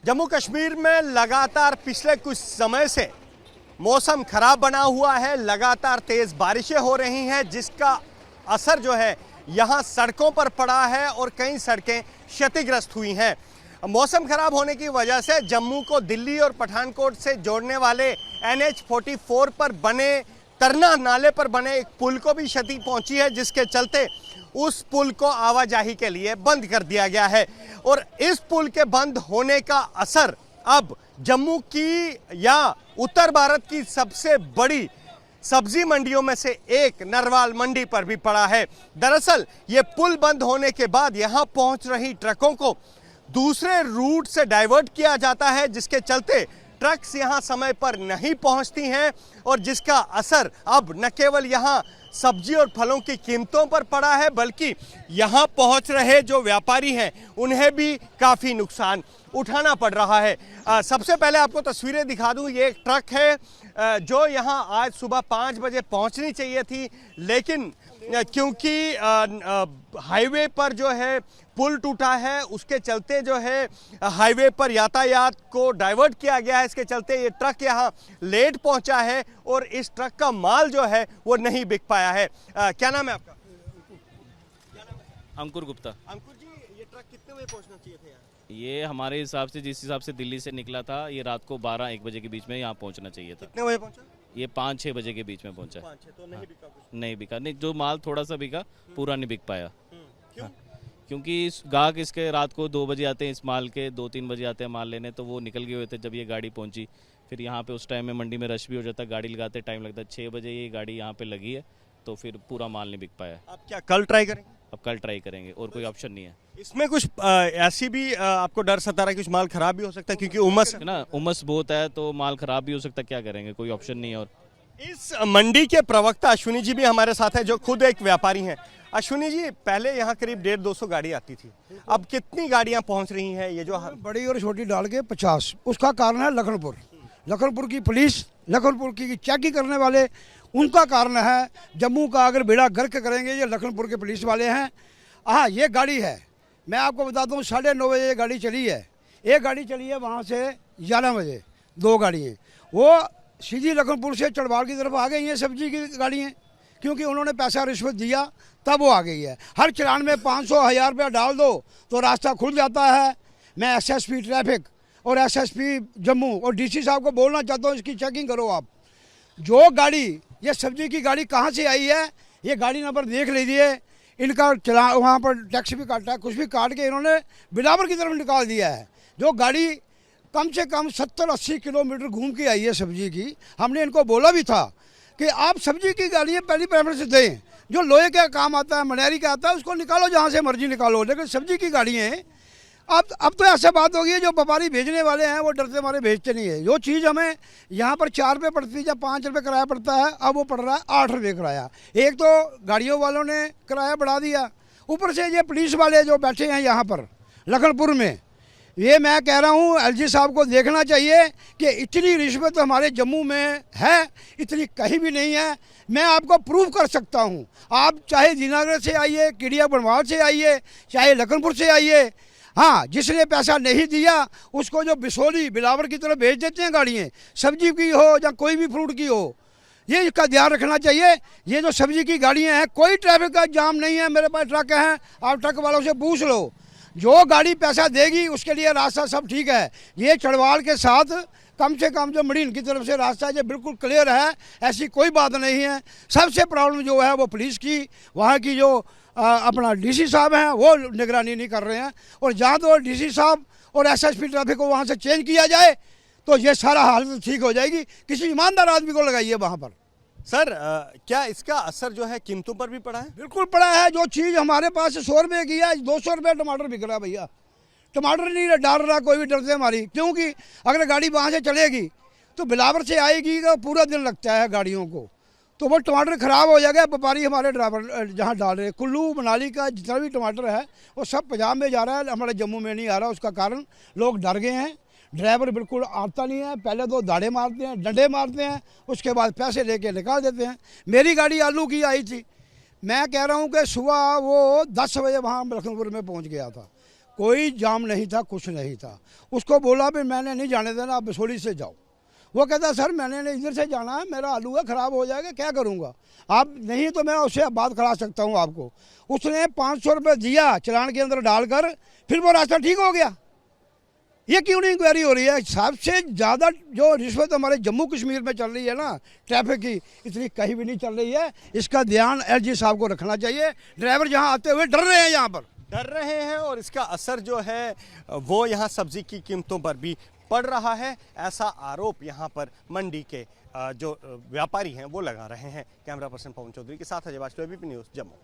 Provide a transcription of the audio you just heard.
जम्मू कश्मीर में लगातार पिछले कुछ समय से मौसम खराब बना हुआ है। लगातार तेज बारिशें हो रही हैं, जिसका असर जो है यहाँ सड़कों पर पड़ा है और कई सड़कें क्षतिग्रस्त हुई हैं। मौसम खराब होने की वजह से जम्मू को दिल्ली और पठानकोट से जोड़ने वाले NH-44 पर बने तरना नाले पर बने एक पुल को भी क्षति पहुंची है, जिसके चलते उस पुल को आवाजाही के लिए बंद कर दिया गया है। और इस पुल के बंद होने का असर अब जम्मू की या उत्तर भारत की सबसे बड़ी सब्जी मंडियों में से एक नरवाल मंडी पर भी पड़ा है। दरअसल ये पुल बंद होने के बाद यहां पहुंच रही ट्रकों को दूसरे रूट से डाइवर्ट किया जाता है, जिसके चलते ट्रक्स यहां समय पर नहीं पहुंचती हैं और जिसका असर अब न केवल यहां सब्जी और फलों की कीमतों पर पड़ा है, बल्कि यहां पहुंच रहे जो व्यापारी हैं उन्हें भी काफ़ी नुकसान उठाना पड़ रहा है। सबसे पहले आपको तस्वीरें दिखा दूं। ये एक ट्रक है जो यहां आज सुबह 5 बजे पहुंचनी चाहिए थी, लेकिन क्योंकि हाईवे पर जो है पुल टूटा है, उसके चलते जो है हाईवे पर यातायात को डाइवर्ट किया गया है। इसके चलते ये ट्रक यहाँ लेट पहुंचा है और इस ट्रक का माल जो है वो नहीं बिक पाया है। क्या नाम है आपका? अंकुर गुप्ता। अंकुर जी, ये ट्रक कितने बजे पहुंचना चाहिए था यहाँ? ये हमारे हिसाब से, जिस हिसाब से दिल्ली से निकला था, ये रात को 12-1 बजे के बीच में यहाँ पहुँचना चाहिए था। कितने बजे पहुंचा? ये 5-6 बजे के बीच में पहुँचा। 5-6 तो नहीं बिका कुछ? नहीं बिका, नहीं, जो माल थोड़ा सा बिका, पूरा नहीं बिक पाया। क्यों? क्योंकि गाहक इसके रात को 2 बजे आते हैं, इस माल के 2-3 बजे आते हैं माल लेने, तो वो निकल गए हुए थे जब ये गाड़ी पहुंची। फिर यहाँ पे उस टाइम में मंडी में रश भी हो जाता है, गाड़ी लगाते टाइम लगता है। 6 बजे ये गाड़ी यहाँ पे लगी है, तो फिर पूरा माल नहीं बिक पाया। आप क्या कल ट्राई करेंगे? अब कल ट्राई करेंगे, और कोई ऑप्शन नहीं है इसमें। कुछ ऐसी भी आपको डर सता रहा है कि कुछ माल खराब भी हो सकता है, क्योंकि उमस है ना, उमस बहुत है, तो माल खराब भी हो सकता है। क्या करेंगे, कोई ऑप्शन नहीं है। और इस मंडी के प्रवक्ता अश्विनी जी भी हमारे साथ है, जो खुद एक व्यापारी हैं। अश्विनी जी, पहले यहाँ करीब 150-200 गाड़ी आती थी, अब कितनी गाड़ियाँ पहुँच रही हैं? ये जो बड़ी और छोटी डाल के 50। उसका कारण है लखनपुर की पुलिस, लखनपुर की चेकिंग करने वाले, उनका कारण है। जम्मू का अगर बेड़ा गर्क करेंगे ये लखनपुर के पुलिस वाले हैं। हाँ, ये गाड़ी है, मैं आपको बताता हूँ, 9:30 बजे ये गाड़ी चली है। एक गाड़ी चली है वहाँ से 11 बजे, 2 गाड़ी हैं, वो सीधी लखनपुर से चढ़वाल की तरफ आ गई हैं, सब्जी की गाड़ियाँ, क्योंकि उन्होंने पैसा रिश्वत दिया तब वो आ गई है। हर चलान में 500-1000 रुपया डाल दो तो रास्ता खुल जाता है। मैं SSP ट्रैफिक और SSP जम्मू और DC साहब को बोलना चाहता हूँ, इसकी चेकिंग करो आप। जो गाड़ी, ये सब्जी की गाड़ी कहाँ से आई है, ये गाड़ी नंबर देख लीजिए। इनका चला वहाँ पर टैक्स भी काटा है, कुछ भी काट के इन्होंने बिलावर की तरफ निकाल दिया है। जो गाड़ी कम से कम 70-80 किलोमीटर घूम के आई है सब्जी की। हमने इनको बोला भी था कि आप सब्जी की गाड़ियाँ पहली प्रेफरेंस दें, जो लोहे का काम आता है, मनेरी का आता है, उसको निकालो, जहाँ से मर्जी निकालो, लेकिन सब्जी की गाड़ियाँ अब तो ऐसा बात होगी है, जो व्यापारी भेजने वाले हैं वो डरते मारे भेजते नहीं है। जो चीज़ हमें यहाँ पर 4 रुपये पड़ती है या 5 रुपये किराया पड़ता है, अब वो पड़ रहा है 8 रुपये किराया। एक तो गाड़ियों वालों ने किराया बढ़ा दिया, ऊपर से ये पुलिस वाले जो बैठे हैं यहाँ पर लखनपुर में, ये मैं कह रहा हूँ LG साहब को देखना चाहिए कि इतनी रिश्वत हमारे जम्मू में है, इतनी कहीं भी नहीं है। मैं आपको प्रूव कर सकता हूँ, आप चाहे दीनानगर से आइए, किडिया बनवाल से आइए, चाहे लखनपुर से आइए। हाँ, जिसने पैसा नहीं दिया उसको जो बिसोली बिलावर की तरफ भेज देते हैं गाड़ियाँ, सब्जी की हो या कोई भी फ्रूट की हो, ये इसका ध्यान रखना चाहिए। ये जो सब्जी की गाड़ियाँ हैं, कोई ट्रैफिक का जाम नहीं है। मेरे पास ट्रक हैं, आप ट्रक वालों से पूछ लो, जो गाड़ी पैसा देगी उसके लिए रास्ता सब ठीक है। ये चढ़वाल के साथ कम से कम जो मरीन की तरफ से रास्ता है, ये बिल्कुल क्लियर है, ऐसी कोई बात नहीं है। सबसे प्रॉब्लम जो है वो पुलिस की, वहाँ की जो अपना DC साहब हैं वो निगरानी नहीं कर रहे हैं। और जहाँ तो DC साहब और SSP ट्रैफिक को वहाँ से चेंज किया जाए तो ये सारा हालत ठीक हो जाएगी। किसी ईमानदार आदमी को लगाइए वहाँ पर। सर, क्या इसका असर जो है कीमतों पर भी पड़ा है? बिल्कुल पड़ा है। जो चीज़ हमारे पास 100 रुपये की है, 200 रुपये टमाटर बिक रहा है भैया। टमाटर नहीं डाल रहा कोई भी, डरते हमारी, क्योंकि अगर गाड़ी वहाँ से चलेगी तो बिलावर से आएगी तो पूरा दिन लगता है गाड़ियों को, तो वो टमाटर ख़राब हो जाएगा। व्यापारी हमारे ड्राइवर जहाँ डाल रहे, कुल्लू मनाली का जितना भी टमाटर है वो सब पंजाब में जा रहा है, हमारे जम्मू में नहीं आ रहा। उसका कारण लोग डर गए हैं। ड्राइवर बिल्कुल आता नहीं है, पहले तो दाड़े मारते हैं, डंडे मारते हैं, उसके बाद पैसे लेके निकाल देते हैं। मेरी गाड़ी आलू की आई थी, मैं कह रहा हूँ कि सुबह वो 10 बजे वहाँ लखनपुर में पहुँच गया था, कोई जाम नहीं था, कुछ नहीं था। उसको बोला भी मैंने नहीं जाने देना, आप बसोली से जाओ। वो कहता सर मैंने नहीं इधर से जाना है, मेरा आलू है ख़राब हो जाएगा, क्या करूँगा, आप नहीं तो मैं उससे बात करा सकता हूँ आपको। उसने 500 रुपये दिया चालान के अंदर डालकर, फिर वो रास्ता ठीक हो गया। ये क्यों नहीं इंक्वायरी हो रही है? सबसे ज़्यादा जो रिश्वत हमारे जम्मू कश्मीर में चल रही है ना, ट्रैफिक की, इतनी कहीं भी नहीं चल रही है। इसका ध्यान एलजी साहब को रखना चाहिए। ड्राइवर यहाँ आते हुए डर रहे हैं, यहाँ पर डर रहे हैं और इसका असर जो है वो यहाँ सब्जी की कीमतों पर भी पड़ रहा है, ऐसा आरोप यहाँ पर मंडी के जो व्यापारी हैं वो लगा रहे हैं। कैमरा पर्सन पवन चौधरी के साथ अजय वास्तव, एबीपी न्यूज़ जम्मू।